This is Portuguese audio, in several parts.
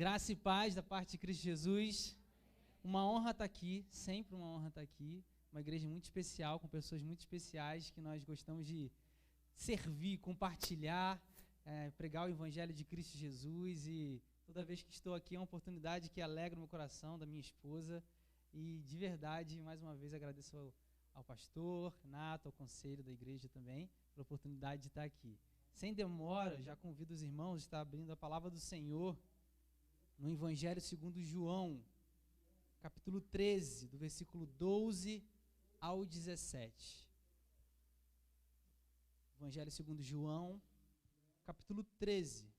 Graça e paz da parte de Cristo Jesus. Uma honra estar aqui, sempre uma honra estar aqui. Uma igreja muito especial, com pessoas muito especiais que nós gostamos de servir, compartilhar, pregar o Evangelho de Cristo Jesus. E toda vez que estou aqui é uma oportunidade que alegra o meu coração, da minha esposa. E de verdade, mais uma vez, agradeço ao pastor Renato, ao conselho da igreja também, pela oportunidade de estar aqui. Sem demora, já convido os irmãos a estar abrindo a palavra do Senhor no Evangelho segundo João, capítulo 13, do versículo 12 ao 17. Evangelho segundo João, capítulo 13,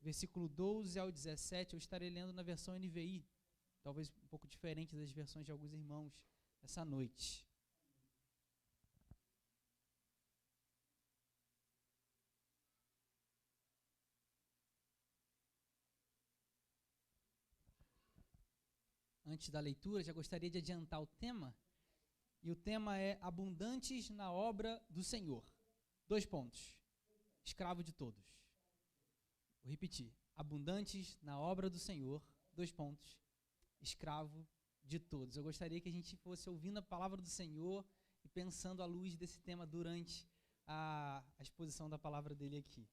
versículo 12 ao 17. Eu estarei lendo na versão NVI, talvez um pouco diferente das versões de alguns irmãos essa noite. Antes da leitura, já gostaria de adiantar o tema, e o tema é abundantes na obra do Senhor. 2 pontos. Escravo de todos. Vou repetir. Abundantes na obra do Senhor. 2 pontos. Escravo de todos. Eu gostaria que a gente fosse ouvindo a palavra do Senhor e pensando à luz desse tema durante a exposição da palavra dele aqui.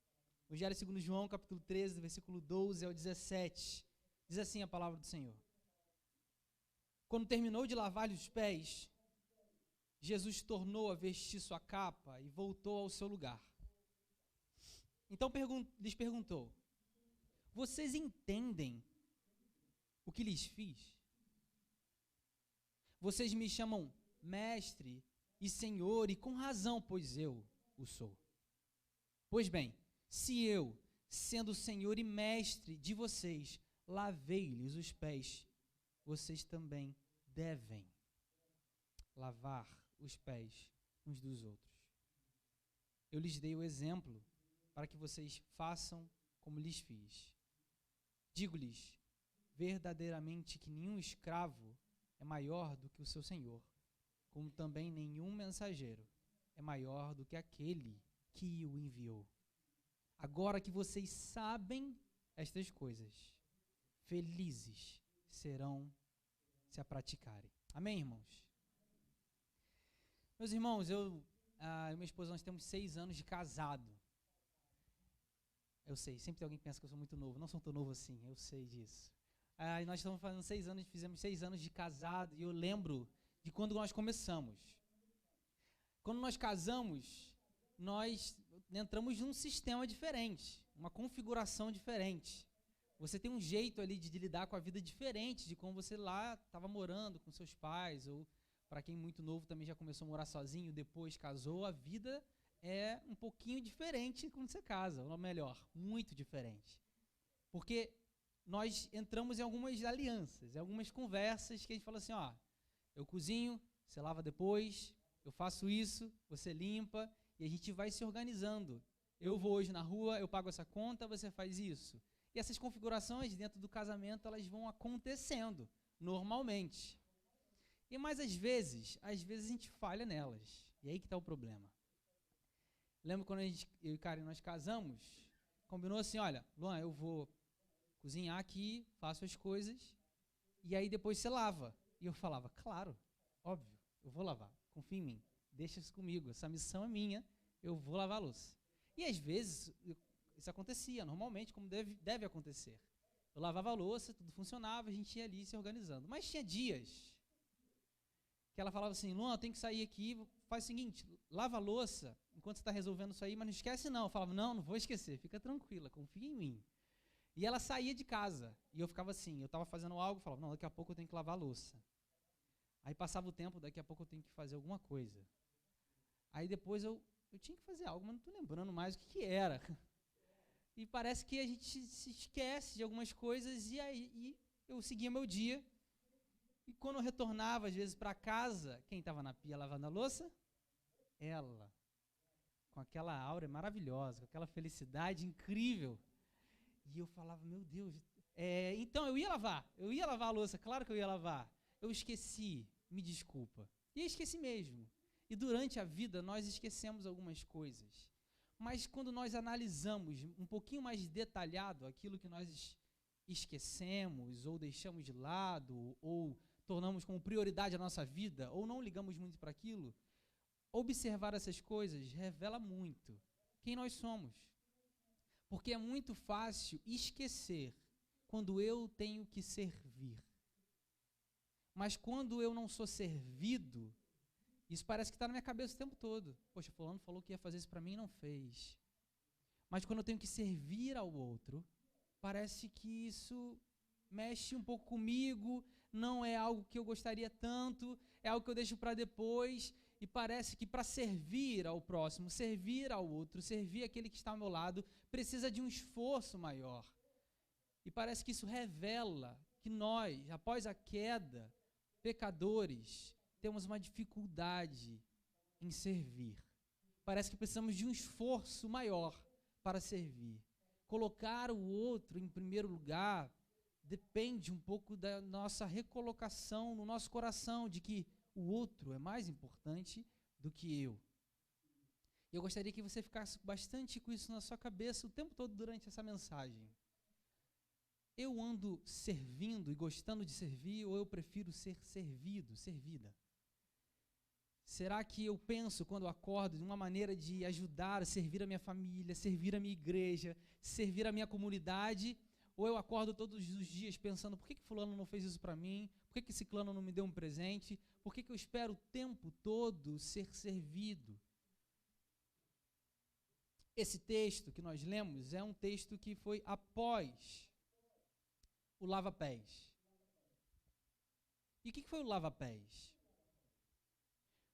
Evangelho segundo João, capítulo 13, versículo 12 ao 17. Diz assim a palavra do Senhor. Quando terminou de lavar-lhe os pés, Jesus tornou a vestir sua capa e voltou ao seu lugar. Então lhes perguntou: vocês entendem o que lhes fiz? Vocês me chamam mestre e senhor, e com razão, pois eu o sou. Pois bem, se eu, sendo senhor e mestre de vocês, lavei-lhes os pés, vocês também devem lavar os pés uns dos outros. Eu lhes dei o exemplo para que vocês façam como lhes fiz. Digo-lhes verdadeiramente que nenhum escravo é maior do que o seu senhor, como também nenhum mensageiro é maior do que aquele que o enviou. Agora que vocês sabem estas coisas, felizes serão se a praticarem. Amém, irmãos? Meus irmãos, eu e minha esposa, nós temos 6 anos de casado. Eu sei, sempre tem alguém que pensa que eu sou muito novo. Não sou tão novo assim, eu sei disso. E nós estamos fazendo 6 anos, fizemos 6 anos de casado, e eu lembro de quando nós começamos. Quando nós casamos, nós entramos num sistema diferente, uma configuração diferente. Você tem um jeito ali de lidar com a vida diferente de como você lá estava morando com seus pais, ou para quem muito novo também já começou a morar sozinho, depois casou, a vida é um pouquinho diferente quando você casa, ou melhor, muito diferente. Porque nós entramos em algumas alianças, em algumas conversas que a gente fala assim, ó, eu cozinho, você lava depois, eu faço isso, você limpa, e a gente vai se organizando. Eu vou hoje na rua, eu pago essa conta, você faz isso. E essas configurações dentro do casamento, elas vão acontecendo normalmente. Mas às vezes a gente falha nelas. E aí que está o problema. Lembro quando eu e Karen, nós casamos, combinou assim, olha, Luan, eu vou cozinhar aqui, faço as coisas, e aí depois você lava. E eu falava, claro, óbvio, eu vou lavar, confia em mim, deixa isso comigo, essa missão é minha, eu vou lavar a louça. E às vezes isso acontecia, normalmente, como deve acontecer. Eu lavava a louça, tudo funcionava, a gente ia ali se organizando. Mas tinha dias que ela falava assim, Luan, eu tenho que sair aqui, faz o seguinte, lava a louça enquanto você está resolvendo isso aí, mas não esquece não. Eu falava, não vou esquecer, fica tranquila, confia em mim. E ela saía de casa, e eu ficava assim, eu estava fazendo algo, falava, não, daqui a pouco eu tenho que lavar a louça. Aí passava o tempo, daqui a pouco eu tenho que fazer alguma coisa. Aí depois eu tinha que fazer algo, mas não estou lembrando mais o que era. E parece que a gente se esquece de algumas coisas, e aí eu seguia meu dia. E quando eu retornava, às vezes, para casa, quem estava na pia lavando a louça? Ela. Com aquela aura maravilhosa, com aquela felicidade incrível. E eu falava, meu Deus, então eu ia lavar a louça, claro que eu ia lavar. Eu esqueci, me desculpa. E eu esqueci mesmo. E durante a vida nós esquecemos algumas coisas. Mas quando nós analisamos um pouquinho mais detalhado aquilo que nós esquecemos, ou deixamos de lado, ou tornamos como prioridade a nossa vida, ou não ligamos muito para aquilo, observar essas coisas revela muito quem nós somos. Porque é muito fácil esquecer quando eu tenho que servir. Mas quando eu não sou servido, isso parece que está na minha cabeça o tempo todo. Poxa, fulano falou que ia fazer isso para mim e não fez. Mas quando eu tenho que servir ao outro, parece que isso mexe um pouco comigo, não é algo que eu gostaria tanto, é algo que eu deixo para depois, e parece que para servir ao próximo, servir ao outro, servir aquele que está ao meu lado, precisa de um esforço maior. E parece que isso revela que nós, após a queda, pecadores, temos uma dificuldade em servir. Parece que precisamos de um esforço maior para servir. Colocar o outro em primeiro lugar depende um pouco da nossa recolocação no nosso coração, de que o outro é mais importante do que eu. Eu gostaria que você ficasse bastante com isso na sua cabeça o tempo todo durante essa mensagem. Eu ando servindo e gostando de servir, ou eu prefiro ser servido, servida? Será que eu penso, quando eu acordo, de uma maneira de ajudar, servir a minha família, servir a minha igreja, servir a minha comunidade? Ou eu acordo todos os dias pensando, por que fulano não fez isso para mim? Por que ciclano não me deu um presente? Por que eu espero o tempo todo ser servido? Esse texto que nós lemos é um texto que foi após o lava-pés. E o que foi o lava-pés?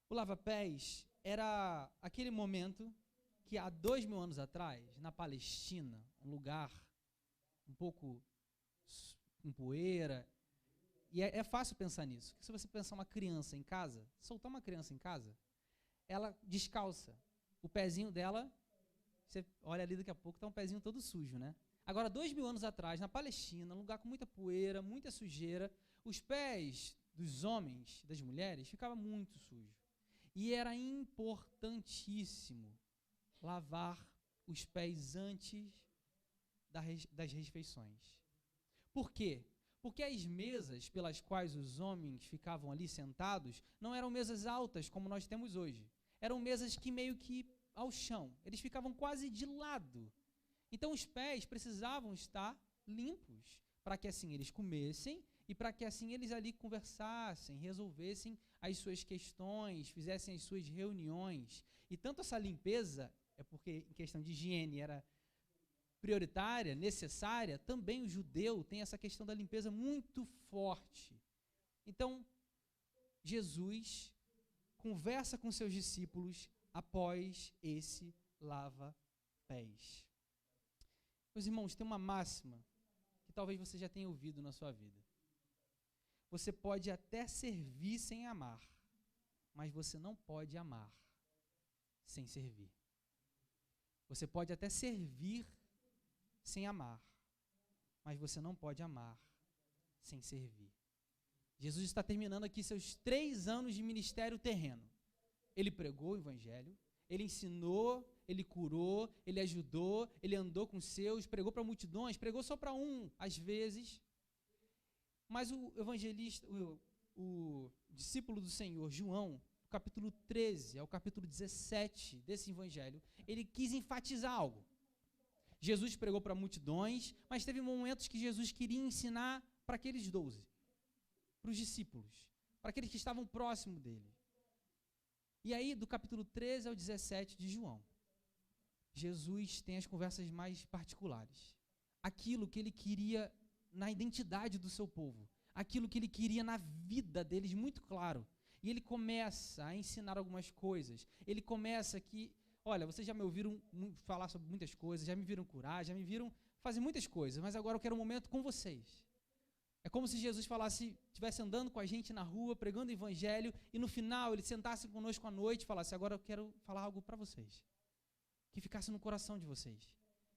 O lava-pés era aquele momento que há 2000 anos atrás, na Palestina, um lugar um pouco com poeira, e é fácil pensar nisso. Se você pensar uma criança em casa, soltar uma criança em casa, ela descalça, o pezinho dela, você olha ali daqui a pouco, está um pezinho todo sujo, né? Agora, 2000 anos atrás, na Palestina, um lugar com muita poeira, muita sujeira, os pés dos homens, das mulheres, ficavam muito sujos. E era importantíssimo lavar os pés antes das refeições. Por quê? Porque as mesas pelas quais os homens ficavam ali sentados não eram mesas altas como nós temos hoje. Eram mesas que meio que ao chão. Eles ficavam quase de lado. Então os pés precisavam estar limpos para que assim eles comessem e para que assim eles ali conversassem, resolvessem as suas questões, fizessem as suas reuniões. E tanto essa limpeza, é porque em questão de higiene era prioritária, necessária, também o judeu tem essa questão da limpeza muito forte. Então, Jesus conversa com seus discípulos após esse lava-pés. Meus irmãos, tem uma máxima que talvez você já tenha ouvido na sua vida. Você pode até servir sem amar, mas você não pode amar sem servir. Você pode até servir sem amar, mas você não pode amar sem servir. Jesus está terminando aqui seus 3 anos de ministério terreno. Ele pregou o evangelho, ele ensinou, ele curou, ele ajudou, ele andou com os seus, pregou para multidões, pregou só para um, às vezes. Mas o evangelista, o discípulo do Senhor, João, do capítulo 13 ao capítulo 17 desse evangelho, ele quis enfatizar algo. Jesus pregou para multidões, mas teve momentos que Jesus queria ensinar para aqueles 12, para os discípulos, para aqueles que estavam próximos dele. E aí, do capítulo 13 ao 17 de João, Jesus tem as conversas mais particulares. Aquilo que ele queria na identidade do seu povo, aquilo que ele queria na vida deles muito claro. E ele começa a ensinar algumas coisas. Ele começa que, olha, vocês já me ouviram falar sobre muitas coisas, já me viram curar, já me viram fazer muitas coisas, mas agora eu quero um momento com vocês. É como se Jesus estivesse andando com a gente na rua, pregando o evangelho, e no final ele sentasse conosco à noite e falasse, agora eu quero falar algo para vocês. Que ficasse no coração de vocês.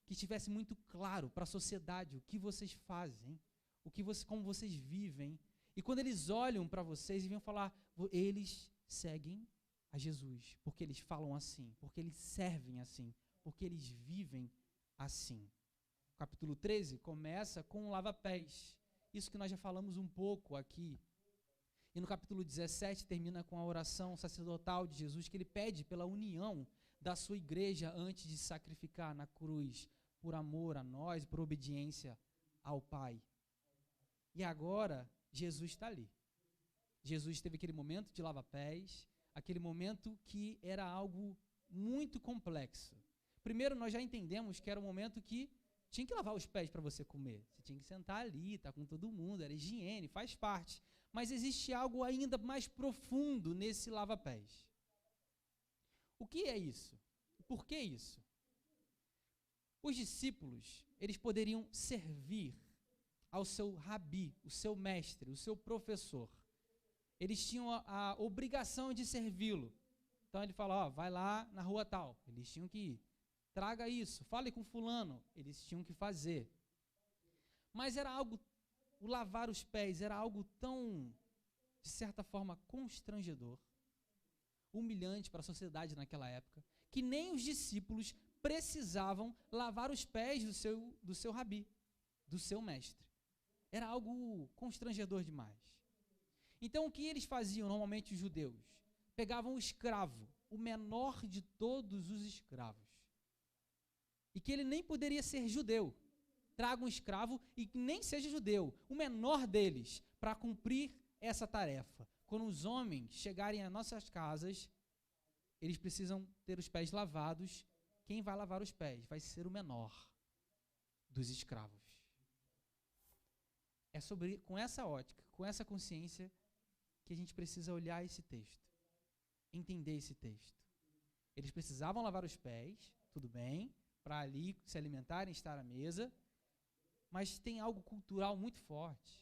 Que estivesse muito claro para a sociedade o que vocês fazem, como vocês vivem. E quando eles olham para vocês e vêm falar, eles seguem a Jesus, porque eles falam assim, porque eles servem assim, porque eles vivem assim. capítulo 13 começa com o lava-pés. Isso que nós já falamos um pouco aqui. E no capítulo 17 termina com a oração sacerdotal de Jesus, que ele pede pela união da sua igreja antes de se sacrificar na cruz, por amor a nós, por obediência ao Pai. E agora, Jesus está ali. Jesus teve aquele momento de lava-pés, aquele momento que era algo muito complexo. Primeiro, nós já entendemos que era um momento que tinha que lavar os pés para você comer. Você tinha que sentar ali, estar com todo mundo, era higiene, faz parte. Mas existe algo ainda mais profundo nesse lava-pés. O que é isso? Por que isso? Os discípulos, eles poderiam servir ao seu rabi, o seu mestre, o seu professor. Eles tinham a obrigação de servi-lo. Então ele fala, vai lá na rua tal. Eles tinham que ir. Traga isso, fale com fulano. Eles tinham que fazer. Mas era algo, o lavar os pés era algo tão, de certa forma, constrangedor, humilhante para a sociedade naquela época, que nem os discípulos precisavam lavar os pés do seu rabi, do seu mestre. Era algo constrangedor demais. Então o que eles faziam, normalmente os judeus? Pegavam o escravo, o menor de todos os escravos, e que ele nem poderia ser judeu. Traga um escravo e que nem seja judeu, o menor deles, para cumprir essa tarefa. Quando os homens chegarem às nossas casas, eles precisam ter os pés lavados. Quem vai lavar os pés vai ser o menor dos escravos. É com essa ótica, com essa consciência, que a gente precisa olhar esse texto, entender esse texto. Eles precisavam lavar os pés, tudo bem, para ali se alimentarem, estar à mesa, mas tem algo cultural muito forte.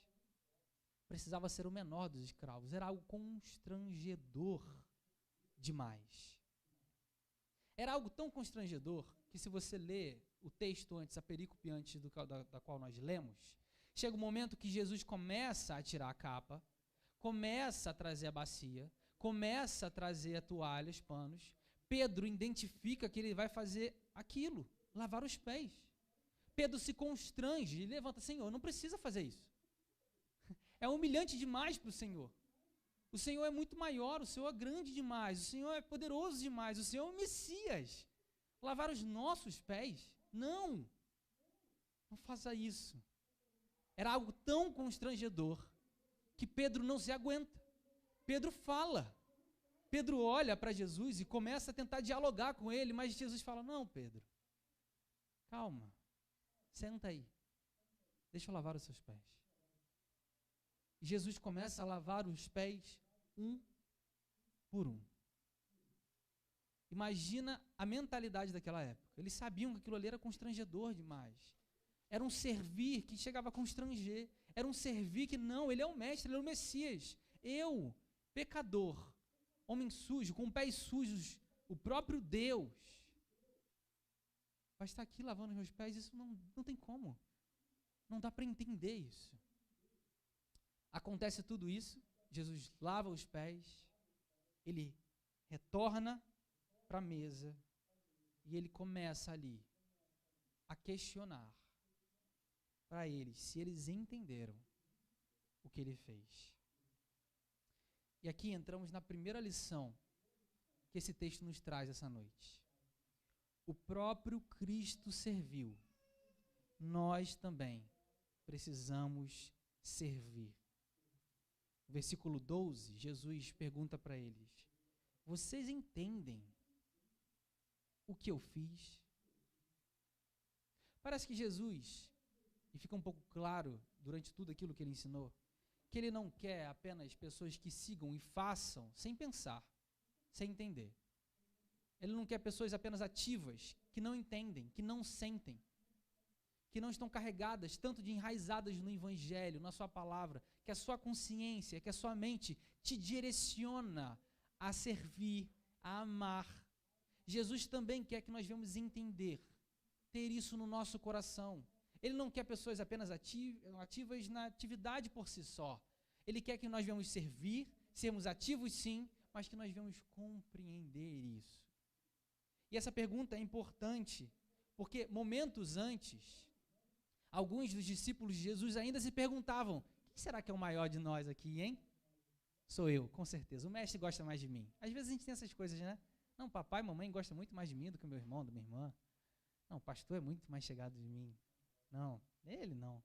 Precisava ser o menor dos escravos, era algo constrangedor demais. Era algo tão constrangedor que, se você ler o texto antes, a perícope antes da qual nós lemos, chega um momento que Jesus começa a tirar a capa, começa a trazer a bacia, começa a trazer a toalha, os panos. Pedro identifica que ele vai fazer aquilo, lavar os pés. Pedro se constrange e levanta, Senhor, não precisa fazer isso. É humilhante demais para o Senhor. O Senhor é muito maior, o Senhor é grande demais, o Senhor é poderoso demais, o Senhor é o Messias. Lavar os nossos pés? Não faça isso. Era algo tão constrangedor que Pedro não se aguenta. Pedro fala. Pedro olha para Jesus e começa a tentar dialogar com ele, mas Jesus fala, não, Pedro, calma, senta aí, deixa eu lavar os seus pés. E Jesus começa a lavar os pés um por um. Imagina a mentalidade daquela época. Eles sabiam que aquilo ali era constrangedor demais. Era um servir que chegava a constranger. Era um servir que não, ele é o mestre, ele é o Messias. Eu, pecador, homem sujo, com pés sujos, o próprio Deus, vai estar aqui lavando os meus pés. Isso não tem como. Não dá para entender isso. Acontece tudo isso, Jesus lava os pés, ele retorna para a mesa e ele começa ali a questionar para eles se eles entenderam o que ele fez. E aqui entramos na primeira lição que esse texto nos traz essa noite. O próprio Cristo serviu. Nós também precisamos servir. No versículo 12, Jesus pergunta para eles, vocês entendem o que eu fiz? Parece que Jesus, e fica um pouco claro durante tudo aquilo que ele ensinou, que ele não quer apenas pessoas que sigam e façam sem pensar, sem entender. Ele não quer pessoas apenas ativas, que não entendem, que não sentem, que não estão carregadas, tanto de enraizadas no Evangelho, na sua palavra, que a sua consciência, que a sua mente te direciona a servir, a amar. Jesus também quer que nós venhamos entender, ter isso no nosso coração. Ele não quer pessoas apenas ativas na atividade por si só. Ele quer que nós venhamos servir, sermos ativos sim, mas que nós venhamos compreender isso. E essa pergunta é importante, porque momentos antes, Alguns dos discípulos de Jesus ainda se perguntavam: quem será que é o maior de nós aqui, hein? Sou eu, com certeza. O mestre gosta mais de mim. Às vezes a gente tem essas coisas, né? Não, papai e mamãe gostam muito mais de mim do que o meu irmão, da minha irmã. Não, o pastor é muito mais chegado de mim. Não, ele não.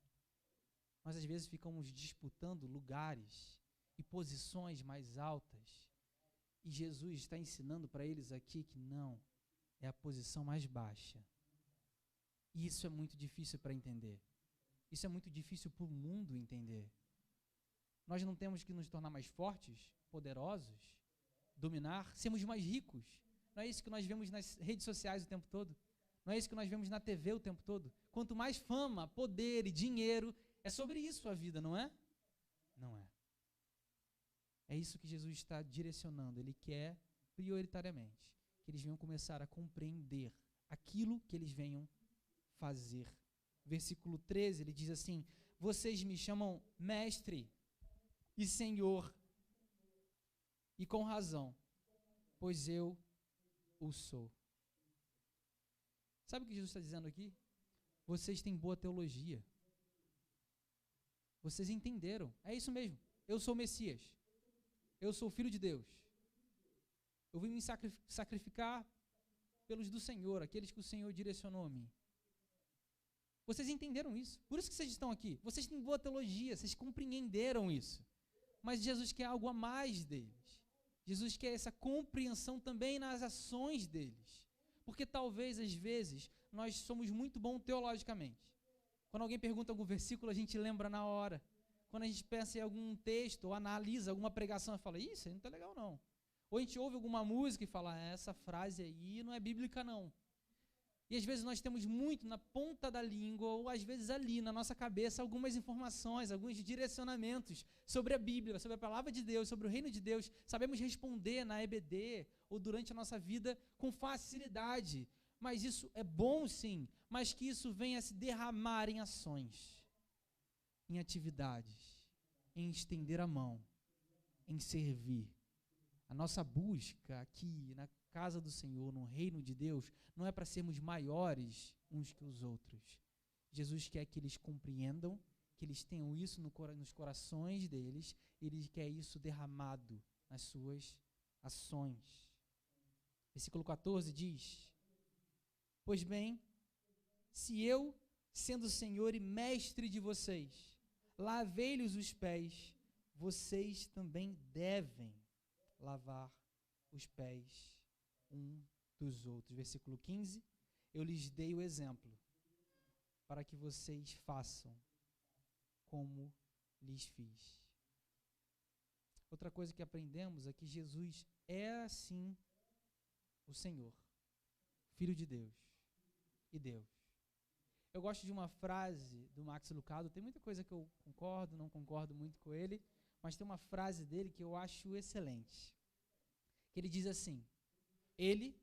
Nós às vezes ficamos disputando lugares e posições mais altas. E Jesus está ensinando para eles aqui que não, é a posição mais baixa. E isso é muito difícil para entender. Isso é muito difícil para o mundo entender. Nós não temos que nos tornar mais fortes, poderosos, dominar, sermos mais ricos. Não é isso que nós vemos nas redes sociais o tempo todo? Não é isso que nós vemos na TV o tempo todo? Quanto mais fama, poder e dinheiro, é sobre isso a vida, não é? Não é. É isso que Jesus está direcionando. Ele quer, prioritariamente, que eles venham começar a compreender aquilo que eles venham fazer. Versículo 13, ele diz assim: vocês me chamam mestre e senhor, e com razão, pois eu o sou. Sabe o que Jesus está dizendo aqui? Vocês têm boa teologia. Vocês entenderam. É isso mesmo. Eu sou o Messias. Eu sou o Filho de Deus. Eu vim me sacrificar pelos do Senhor, aqueles que o Senhor direcionou a mim. Vocês entenderam isso. Por isso que vocês estão aqui. Vocês têm boa teologia, vocês compreenderam isso. Mas Jesus quer algo a mais deles. Jesus quer essa compreensão também nas ações deles. Porque talvez, às vezes, nós somos muito bons teologicamente. Quando alguém pergunta algum versículo, a gente lembra na hora. Quando a gente pensa em algum texto ou analisa alguma pregação, fala: isso aí não está legal não. Ou a gente ouve alguma música e fala: essa frase aí não é bíblica não. E às vezes nós temos muito na ponta da língua, ou às vezes ali na nossa cabeça, algumas informações, alguns direcionamentos sobre a Bíblia, sobre a palavra de Deus, sobre o reino de Deus. Sabemos responder na EBD ou durante a nossa vida com facilidade. Mas isso é bom sim, mas que isso venha a se derramar em ações, em atividades, em estender a mão, em servir. A nossa busca aqui na casa do Senhor, no reino de Deus, não é para sermos maiores uns que os outros. Jesus quer que eles compreendam, que eles tenham isso nos corações deles, e Ele quer isso derramado nas suas ações. Versículo 14 diz: pois bem, se eu, sendo Senhor e mestre de vocês, lavei-lhes os pés, vocês também devem lavar os pés um dos outros. Versículo 15, eu lhes dei o exemplo para que vocês façam como lhes fiz. Outra coisa que aprendemos é que Jesus é assim o Senhor, Filho de Deus e Deus. Eu gosto de uma frase do Max Lucado, tem muita coisa que eu concordo, não concordo muito com ele, mas tem uma frase dele que eu acho excelente. Que ele diz assim: Ele,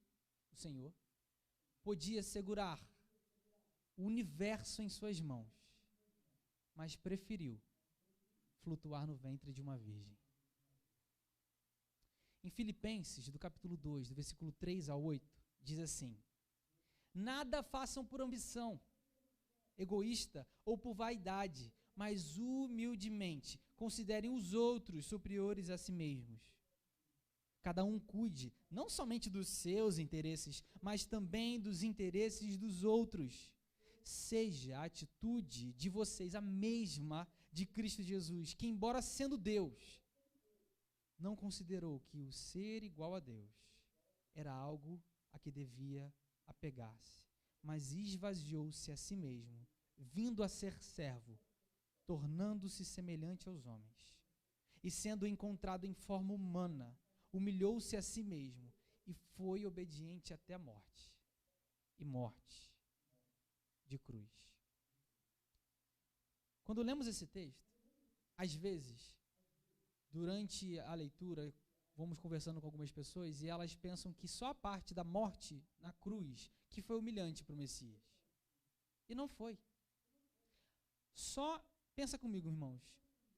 o Senhor, podia segurar o universo em suas mãos, mas preferiu flutuar no ventre de uma virgem. Em Filipenses, do capítulo 2, do versículo 3 a 8, diz assim: nada façam por ambição egoísta ou por vaidade, mas humildemente considerem os outros superiores a si mesmos. Cada um cuide não somente dos seus interesses, mas também dos interesses dos outros. Seja a atitude de vocês a mesma de Cristo Jesus, que, embora sendo Deus, não considerou que o ser igual a Deus era algo a que devia apegar-se, mas esvaziou-se a si mesmo, vindo a ser servo, tornando-se semelhante aos homens. E sendo encontrado em forma humana, humilhou-se a si mesmo e foi obediente até a morte, e morte de cruz. Quando lemos esse texto, às vezes, durante a leitura, vamos conversando com algumas pessoas e elas pensam que só a parte da morte na cruz que foi humilhante para o Messias. E não foi. Só, pensa comigo, irmãos,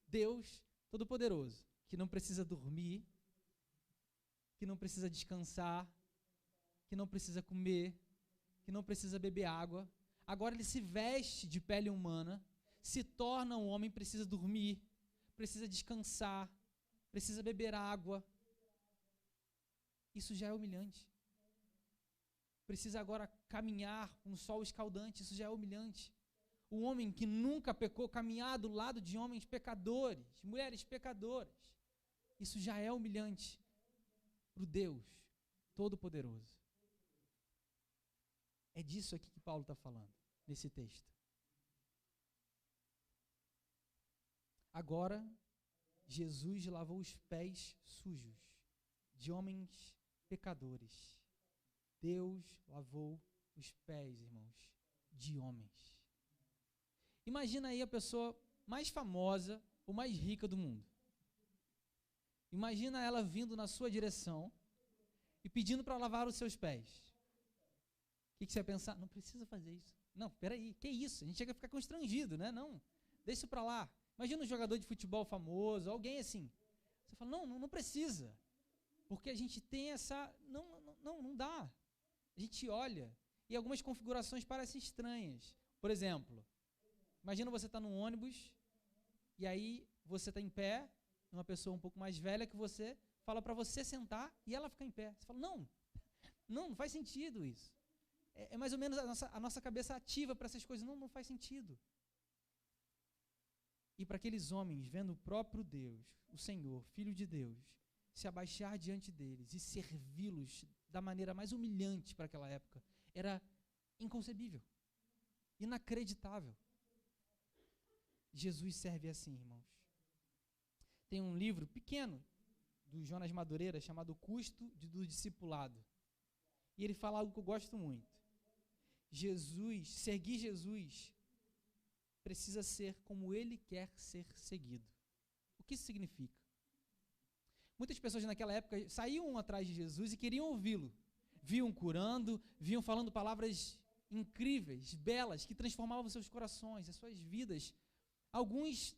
Deus Todo-Poderoso, que não precisa dormir, que não precisa descansar, que não precisa comer, que não precisa beber água, Agora ele se veste de pele humana, se torna um homem, precisa dormir, precisa descansar, precisa beber água. Isso já é humilhante. Precisa agora caminhar com um sol escaldante, isso já é humilhante. O homem que nunca pecou, caminhar do lado de homens pecadores, mulheres pecadoras, isso já é humilhante para o Deus Todo-Poderoso. É disso aqui que Paulo está falando, nesse texto. Agora, Jesus lavou os pés sujos de homens pecadores. Deus lavou os pés, irmãos, de homens. Imagina aí a pessoa mais famosa ou mais rica do mundo. Imagina ela vindo na sua direção e pedindo para lavar os seus pés. O que você vai pensar? Não precisa fazer isso. Não, peraí, que isso? A gente chega a ficar constrangido, né? Não, deixa isso para lá. Imagina um jogador de futebol famoso, alguém assim. Você fala, não precisa. Porque a gente tem essa... Não dá. A gente olha e algumas configurações parecem estranhas. Por exemplo, imagina você está num ônibus e aí você está em pé, uma pessoa um pouco mais velha que você, fala para você sentar e ela fica em pé. Você fala, não faz sentido isso. É mais ou menos a nossa cabeça ativa para essas coisas. Não faz sentido. E para aqueles homens, vendo o próprio Deus, o Senhor, Filho de Deus, se abaixar diante deles e servi-los da maneira mais humilhante para aquela época, era inconcebível, inacreditável. Jesus serve assim, irmãos. Tem um livro pequeno do Jonas Madureira chamado O Custo do Discipulado. E ele fala algo que eu gosto muito. Seguir Jesus precisa ser como ele quer ser seguido. O que isso significa? Muitas pessoas naquela época saíam atrás de Jesus e queriam ouvi-lo. Viam curando, viam falando palavras incríveis, belas, que transformavam seus corações, as suas vidas. Alguns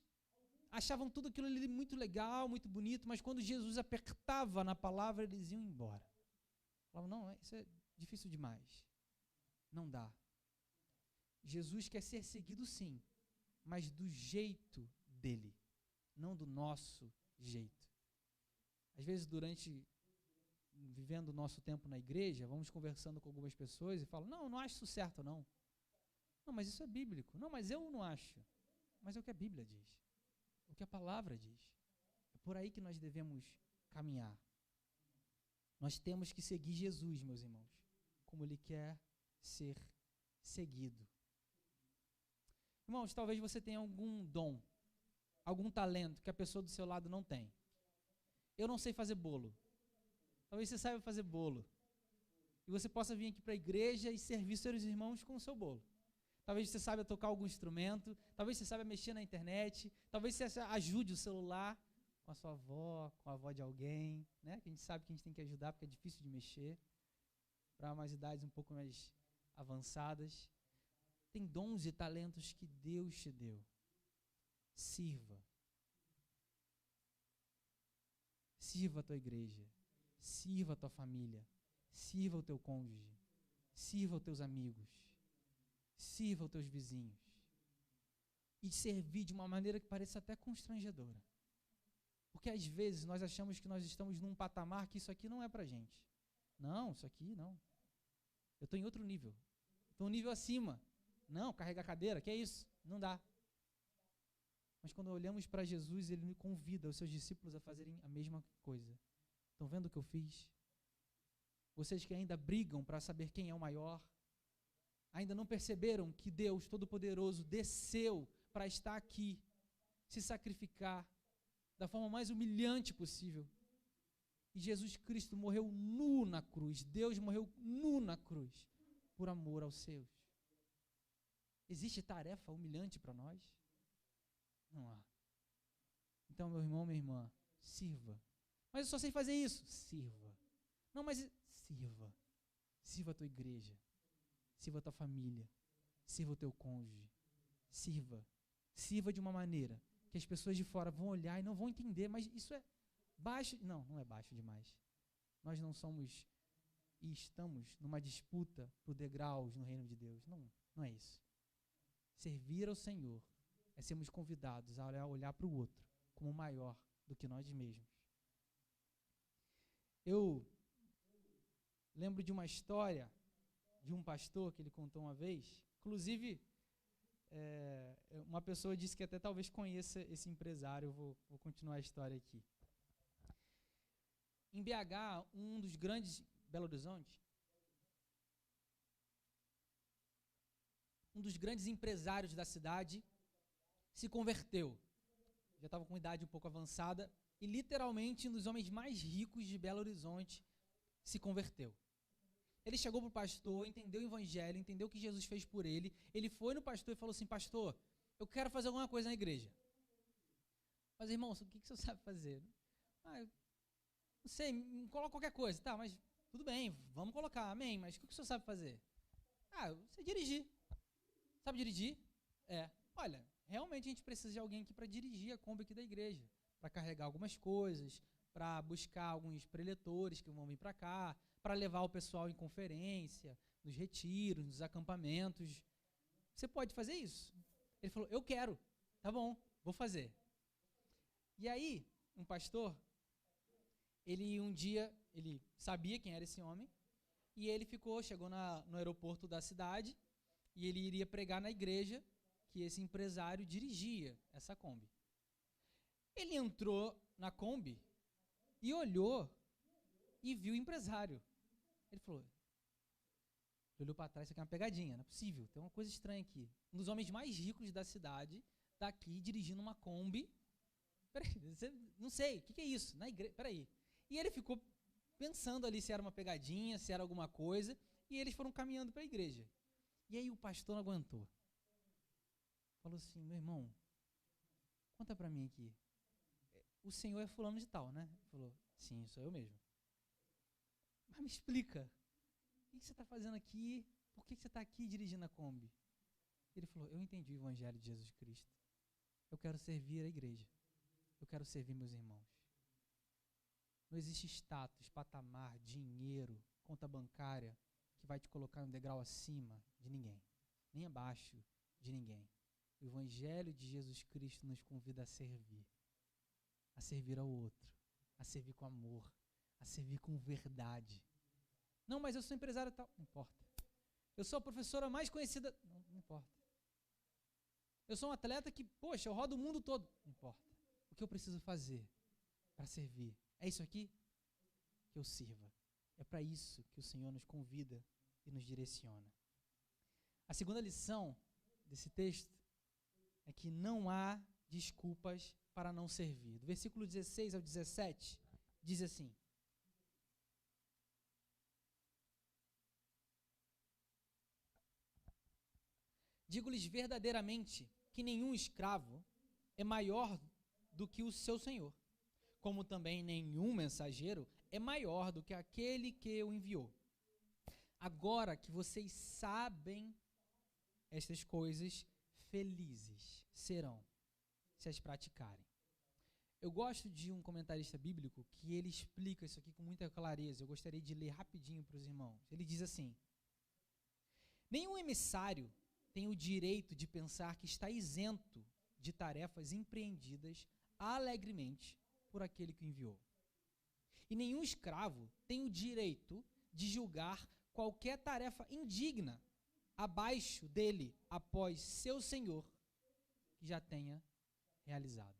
achavam tudo aquilo ali muito legal, muito bonito, mas quando Jesus apertava na palavra, eles iam embora. Falavam, não, isso é difícil demais. Não dá. Jesus quer ser seguido sim, mas do jeito dele, não do nosso jeito. Às vezes, vivendo o nosso tempo na igreja, vamos conversando com algumas pessoas e falam, não acho isso certo, não. Não, mas isso é bíblico. Não, mas eu não acho. Mas é o que a Bíblia diz. O que a palavra diz. É por aí que nós devemos caminhar. Nós temos que seguir Jesus, meus irmãos, como ele quer ser seguido. Irmãos, talvez você tenha algum dom, algum talento que a pessoa do seu lado não tem. Eu não sei fazer bolo. Talvez você saiba fazer bolo. E você possa vir aqui para a igreja e servir seus irmãos com o seu bolo. Talvez você saiba tocar algum instrumento. Talvez você saiba mexer na internet. Talvez você ajude o celular com a sua avó, com a avó de alguém, né? Que a gente sabe que a gente tem que ajudar porque é difícil de mexer. Para umas idades um pouco mais avançadas. Tem dons e talentos que Deus te deu. Sirva. Sirva a tua igreja, sirva a tua família, sirva o teu cônjuge, sirva os teus amigos, sirva os teus vizinhos. E servir de uma maneira que pareça até constrangedora. Porque às vezes nós achamos que nós estamos num patamar que isso aqui não é pra gente. Não, isso aqui não. Eu estou em outro nível. Estou um nível acima. Não, carregar cadeira, que é isso? Não dá. Mas quando olhamos para Jesus, ele convida os seus discípulos a fazerem a mesma coisa. Estão vendo o que eu fiz? Vocês que ainda brigam para saber quem é o maior, ainda não perceberam que Deus Todo-Poderoso desceu para estar aqui, se sacrificar da forma mais humilhante possível. E Jesus Cristo morreu nu na cruz. Deus morreu nu na cruz por amor aos seus. Existe tarefa humilhante para nós? Não há. Então, meu irmão, minha irmã, sirva. Mas eu só sei fazer isso. Sirva. Não, mas sirva. Sirva a tua igreja. Sirva a tua família. Sirva o teu cônjuge. Sirva. Sirva de uma maneira que as pessoas de fora vão olhar e não vão entender, mas isso é baixo. Não é baixo demais. Nós não somos e estamos numa disputa por degraus no reino de Deus. Não. Não é isso. Servir ao Senhor é sermos convidados a olhar para o outro como maior do que nós mesmos. Eu lembro de uma história de um pastor que ele contou uma vez. Inclusive, uma pessoa disse que até talvez conheça esse empresário. Eu vou continuar a história aqui. Em BH, um dos grandes... Belo Horizonte? Um dos grandes empresários da cidade se converteu. Já estava com idade um pouco avançada e literalmente um dos homens mais ricos de Belo Horizonte se converteu. Ele chegou para o pastor, entendeu o evangelho, entendeu o que Jesus fez por ele. Ele foi no pastor e falou assim: pastor, eu quero fazer alguma coisa na igreja. Mas, irmão, o que você sabe fazer? Não sei, coloca qualquer coisa. Tá, mas tudo bem, vamos colocar, amém. Mas o que o senhor sabe fazer? Eu sei dirigir. Sabe dirigir? Olha, realmente a gente precisa de alguém aqui para dirigir a Kombi aqui da igreja, para carregar algumas coisas, para buscar alguns preletores que vão vir para cá, para levar o pessoal em conferência, nos retiros, nos acampamentos. Você pode fazer isso? Ele falou: eu quero. Tá bom, vou fazer. E aí, um pastor, um dia, ele sabia quem era esse homem, e ele chegou no aeroporto da cidade, e ele iria pregar na igreja que esse empresário dirigia essa Kombi. Ele entrou na Kombi e olhou e viu o empresário. Ele olhou para trás: isso aqui é uma pegadinha, não é possível, tem uma coisa estranha aqui. Um dos homens mais ricos da cidade está aqui dirigindo uma Kombi. Peraí, não sei, o que é isso? Na igreja, peraí. E ele ficou pensando ali se era uma pegadinha, se era alguma coisa, e eles foram caminhando para a igreja. E aí o pastor não aguentou. Falou assim: meu irmão, conta para mim aqui. O senhor é fulano de tal, né? Ele falou: sim, sou eu mesmo. Mas me explica, o que você está fazendo aqui? Por que você está aqui dirigindo a Kombi? Ele falou: eu entendi o evangelho de Jesus Cristo. Eu quero servir a igreja. Eu quero servir meus irmãos. Não existe status, patamar, dinheiro, conta bancária que vai te colocar um degrau acima de ninguém, nem abaixo de ninguém. O evangelho de Jesus Cristo nos convida a servir ao outro, a servir com amor, a servir com verdade. Não, mas eu sou empresário tal. Não importa. Eu sou a professora mais conhecida. Não importa. Eu sou um atleta que, eu rodo o mundo todo. Não importa. O que eu preciso fazer para servir? É isso aqui? Que eu sirva. É para isso que o Senhor nos convida e nos direciona. A segunda lição desse texto é que não há desculpas para não servir. Do versículo 16 ao 17, diz assim: digo-lhes verdadeiramente que nenhum escravo é maior do que o seu senhor, como também nenhum mensageiro é maior do que aquele que o enviou. Agora que vocês sabem estas coisas, felizes serão se as praticarem. Eu gosto de um comentarista bíblico que ele explica isso aqui com muita clareza. Eu gostaria de ler rapidinho para os irmãos. Ele diz assim: nenhum emissário tem o direito de pensar que está isento de tarefas empreendidas alegremente por aquele que o enviou. E nenhum escravo tem o direito de julgar qualquer tarefa indigna abaixo dele após seu senhor que já tenha realizado.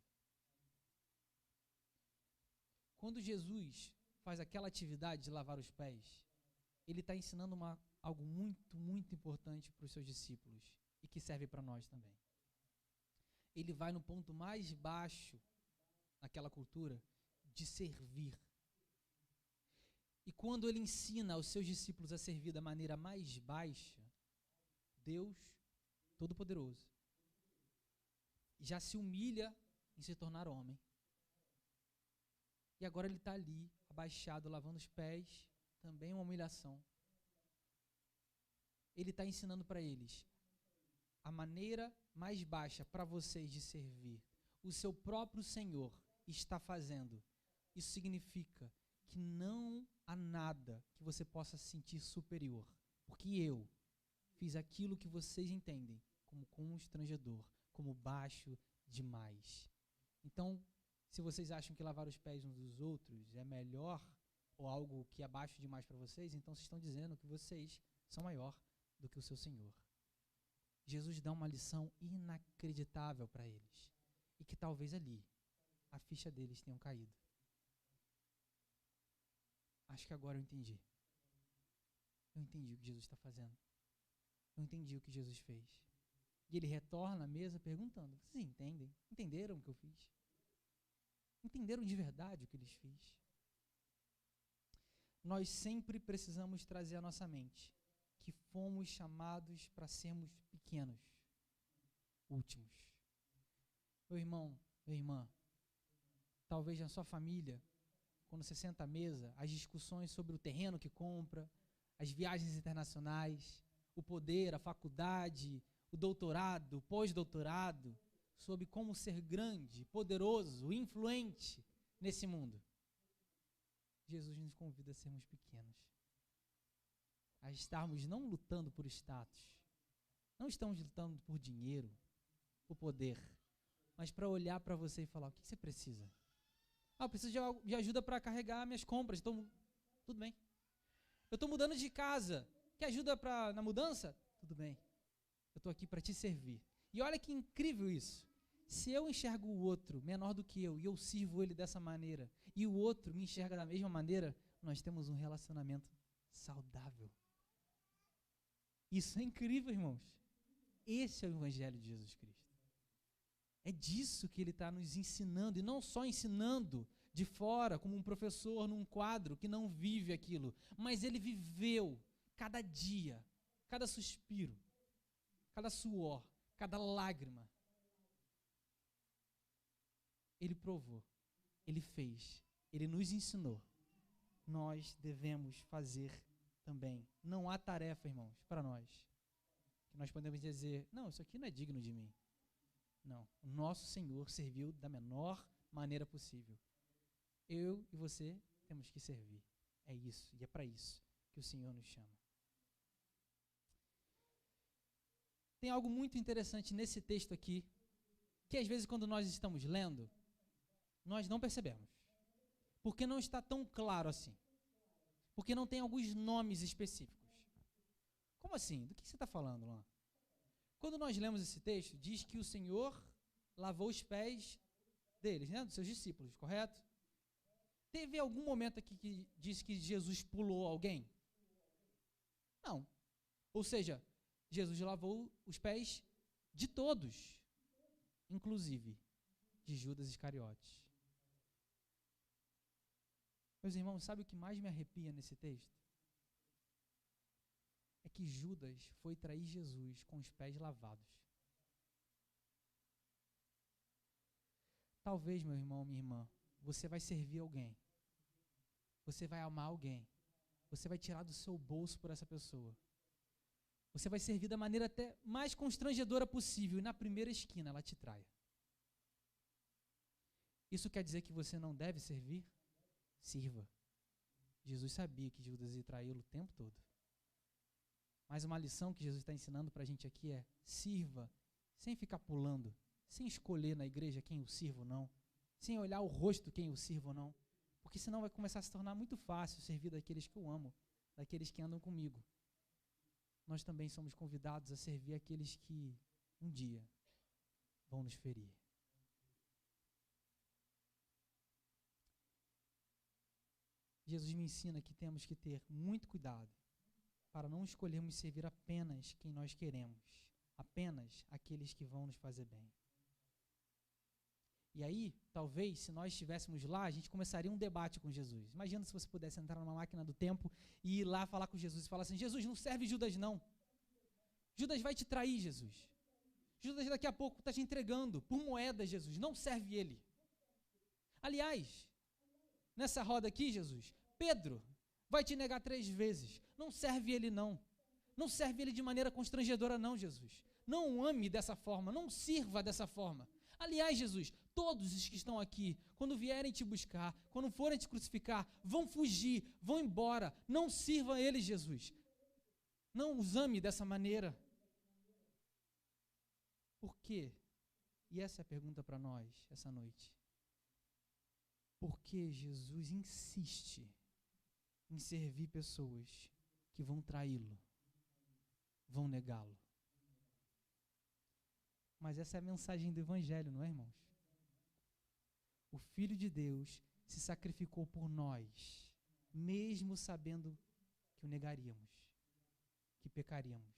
Quando Jesus faz aquela atividade de lavar os pés, ele está ensinando algo muito, muito importante para os seus discípulos e que serve para nós também. Ele vai no ponto mais baixo naquela cultura de servir. E quando ele ensina aos seus discípulos a servir da maneira mais baixa, Deus Todo-Poderoso já se humilha em se tornar homem. E agora ele está ali, abaixado, lavando os pés, também uma humilhação. Ele está ensinando para eles a maneira mais baixa para vocês de servir. O seu próprio Senhor está fazendo. Isso significa que não há nada que você possa sentir superior. Porque eu fiz aquilo que vocês entendem como constrangedor, como baixo demais. Então, se vocês acham que lavar os pés uns dos outros é melhor ou algo que é baixo demais para vocês, então vocês estão dizendo que vocês são maior do que o seu Senhor. Jesus dá uma lição inacreditável para eles e que talvez ali a ficha deles tenham caído. Acho que agora eu entendi. Eu entendi o que Jesus está fazendo. Eu entendi o que Jesus fez. E ele retorna à mesa perguntando: vocês entendem? Entenderam o que eu fiz? Entenderam de verdade o que eles fiz? Nós sempre precisamos trazer à nossa mente que fomos chamados para sermos pequenos, últimos. Meu irmão, minha irmã, talvez na sua família, quando você senta à mesa, as discussões sobre o terreno que compra, as viagens internacionais, o poder, a faculdade, o doutorado, o pós-doutorado, sobre como ser grande, poderoso, influente nesse mundo. Jesus nos convida a sermos pequenos, a estarmos não lutando por status, não estamos lutando por dinheiro, por poder, mas para olhar para você e falar: o que você precisa? Eu preciso de ajuda para carregar minhas compras, então, tudo bem. Eu estou mudando de casa, quer ajuda na mudança? Tudo bem, eu estou aqui para te servir. E olha que incrível isso. Se eu enxergo o outro menor do que eu e eu sirvo ele dessa maneira, e o outro me enxerga da mesma maneira, nós temos um relacionamento saudável. Isso é incrível, irmãos. Esse é o Evangelho de Jesus Cristo. É disso que ele está nos ensinando, e não só ensinando de fora, como um professor num quadro que não vive aquilo, mas ele viveu cada dia, cada suspiro, cada suor, cada lágrima. Ele provou, ele fez, ele nos ensinou. Nós devemos fazer também. Não há tarefa, irmãos, para nós, que nós podemos dizer: não, isso aqui não é digno de mim. Não, o nosso Senhor serviu da menor maneira possível. Eu e você temos que servir. É isso, e é para isso que o Senhor nos chama. Tem algo muito interessante nesse texto aqui, que às vezes quando nós estamos lendo, nós não percebemos. Porque não está tão claro assim. Porque não tem alguns nomes específicos. Como assim? Do que você está falando lá? Quando nós lemos esse texto, diz que o Senhor lavou os pés deles, né, dos seus discípulos, correto? Teve algum momento aqui que diz que Jesus pulou alguém? Não. Ou seja, Jesus lavou os pés de todos, inclusive de Judas Iscariotes. Meus irmãos, sabe o que mais me arrepia nesse texto? É que Judas foi trair Jesus com os pés lavados. Talvez, meu irmão, minha irmã, você vai servir alguém. Você vai amar alguém. Você vai tirar do seu bolso por essa pessoa. Você vai servir da maneira até mais constrangedora possível, e na primeira esquina ela te trai. Isso quer dizer que você não deve servir? Sirva. Jesus sabia que Judas ia traí-lo o tempo todo. Mas uma lição que Jesus está ensinando para a gente aqui é: sirva, sem ficar pulando, sem escolher na igreja quem o sirva ou não, sem olhar o rosto quem o sirva ou não, porque senão vai começar a se tornar muito fácil servir daqueles que eu amo, daqueles que andam comigo. Nós também somos convidados a servir aqueles que um dia vão nos ferir. Jesus me ensina que temos que ter muito cuidado para não escolhermos servir apenas quem nós queremos, apenas aqueles que vão nos fazer bem. E aí, talvez, se nós estivéssemos lá, a gente começaria um debate com Jesus. Imagina se você pudesse entrar numa máquina do tempo e ir lá falar com Jesus e falar assim: Jesus, não serve Judas não. Judas vai te trair, Jesus. Judas daqui a pouco está te entregando por moeda, Jesus. Não serve ele. Aliás, nessa roda aqui, Jesus, Pedro vai te negar 3 vezes. Não serve ele não. Não serve ele de maneira constrangedora não, Jesus. Não ame dessa forma, não sirva dessa forma. Aliás, Jesus, todos os que estão aqui, quando vierem te buscar, quando forem te crucificar, vão fugir, vão embora. Não sirva eles, Jesus. Não os ame dessa maneira. Por quê? E essa é a pergunta para nós, essa noite. Por que Jesus insiste em servir pessoas que vão traí-lo, vão negá-lo? Mas essa é a mensagem do Evangelho, não é, irmãos? O Filho de Deus se sacrificou por nós, mesmo sabendo que o negaríamos, que pecaríamos,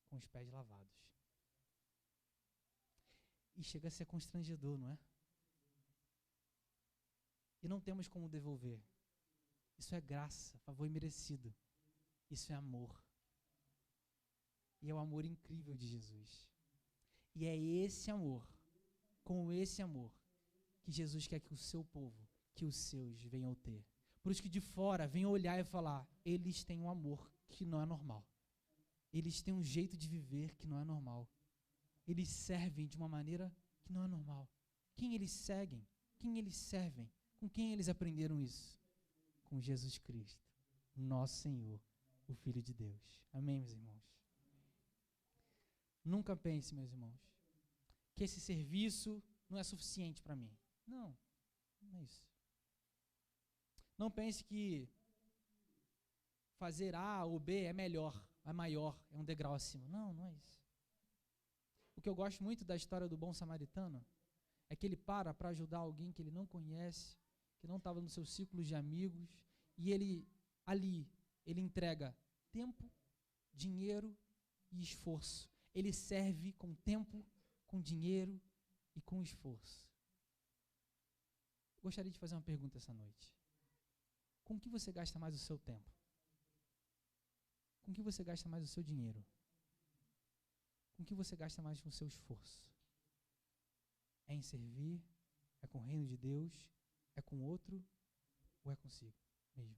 com os pés lavados. E chega a ser constrangedor, não é? E não temos como devolver. Isso é graça, favor imerecido. Isso é amor. E é o amor incrível de Jesus. E é esse amor, com esse amor, que Jesus quer que o seu povo, que os seus venham ter. Por isso que de fora venham olhar e falar, eles têm um amor que não é normal. Eles têm um jeito de viver que não é normal. Eles servem de uma maneira que não é normal. Quem eles seguem? Quem eles servem? Com quem eles aprenderam isso? Com Jesus Cristo, nosso Senhor, o Filho de Deus. Amém, meus irmãos? Nunca pense, meus irmãos, que esse serviço não é suficiente para mim. Não, não é isso. Não pense que fazer A ou B é melhor, é maior, é um degrau acima. Não, não é isso. O que eu gosto muito da história do bom samaritano é que ele para ajudar alguém que ele não conhece, que não estava no seu círculo de amigos, e ele entrega tempo, dinheiro e esforço. Ele serve com tempo, com dinheiro e com esforço. Gostaria de fazer uma pergunta essa noite. Com que você gasta mais o seu tempo? Com que você gasta mais o seu dinheiro? Com que você gasta mais o seu esforço? É em servir? É com o reino de Deus? É com outro? Ou é consigo mesmo?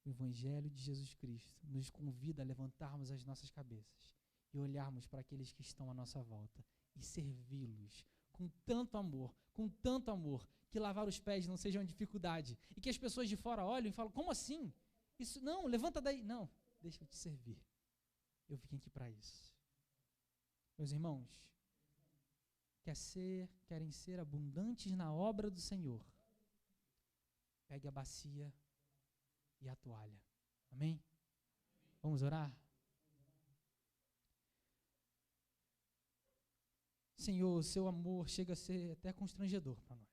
O Evangelho de Jesus Cristo nos convida a levantarmos as nossas cabeças e olharmos para aqueles que estão à nossa volta e servi-los com tanto amor, que lavar os pés não seja uma dificuldade e que as pessoas de fora olhem e falam, como assim? Isso não, levanta daí. Não, deixa eu te servir. Eu vim aqui para isso. Meus irmãos, querem ser abundantes na obra do Senhor. Pegue a bacia e a toalha. Amém? Vamos orar? Senhor, o seu amor chega a ser até constrangedor para nós.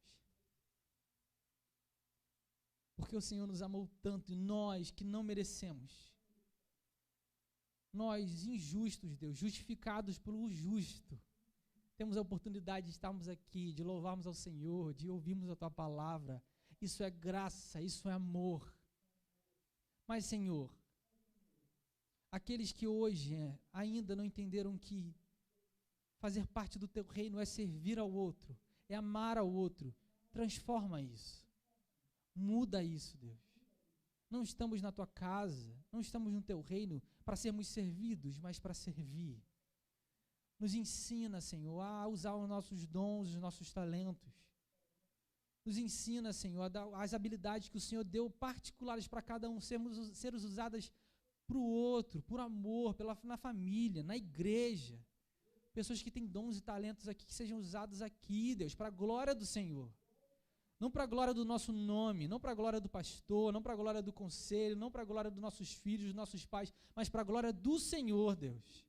Porque o Senhor nos amou tanto e nós que não merecemos. Nós, injustos, Deus, justificados pelo justo, temos a oportunidade de estarmos aqui, de louvarmos ao Senhor, de ouvirmos a Tua palavra. Isso é graça, isso é amor. Mas, Senhor, aqueles que hoje ainda não entenderam que fazer parte do Teu reino é servir ao outro, é amar ao outro, transforma isso. Muda isso, Deus. Não estamos na Tua casa, não estamos no Teu reino para sermos servidos, mas para servir. Nos ensina, Senhor, a usar os nossos dons, os nossos talentos. Nos ensina, Senhor, a dar as habilidades que o Senhor deu particulares para cada um, sermos usadas para o outro, por amor, na família, na igreja. Pessoas que têm dons e talentos aqui, que sejam usados aqui, Deus, para a glória do Senhor. Não para a glória do nosso nome, não para a glória do pastor, não para a glória do conselho, não para a glória dos nossos filhos, dos nossos pais, mas para a glória do Senhor, Deus.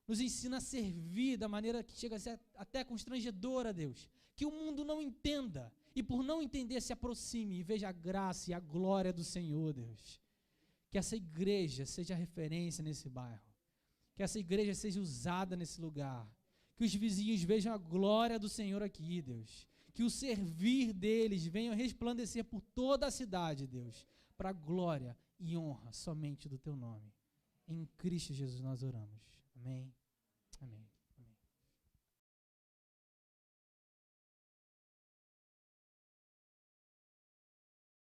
Nos ensina a servir da maneira que chega a ser até constrangedora, Deus. Que o mundo não entenda, e por não entender se aproxime e veja a graça e a glória do Senhor, Deus. Que essa igreja seja referência nesse bairro. Que essa igreja seja usada nesse lugar. Que os vizinhos vejam a glória do Senhor aqui, Deus. Que o servir deles venha resplandecer por toda a cidade, Deus, para a glória e honra somente do Teu nome. Em Cristo Jesus nós oramos. Amém. Amém.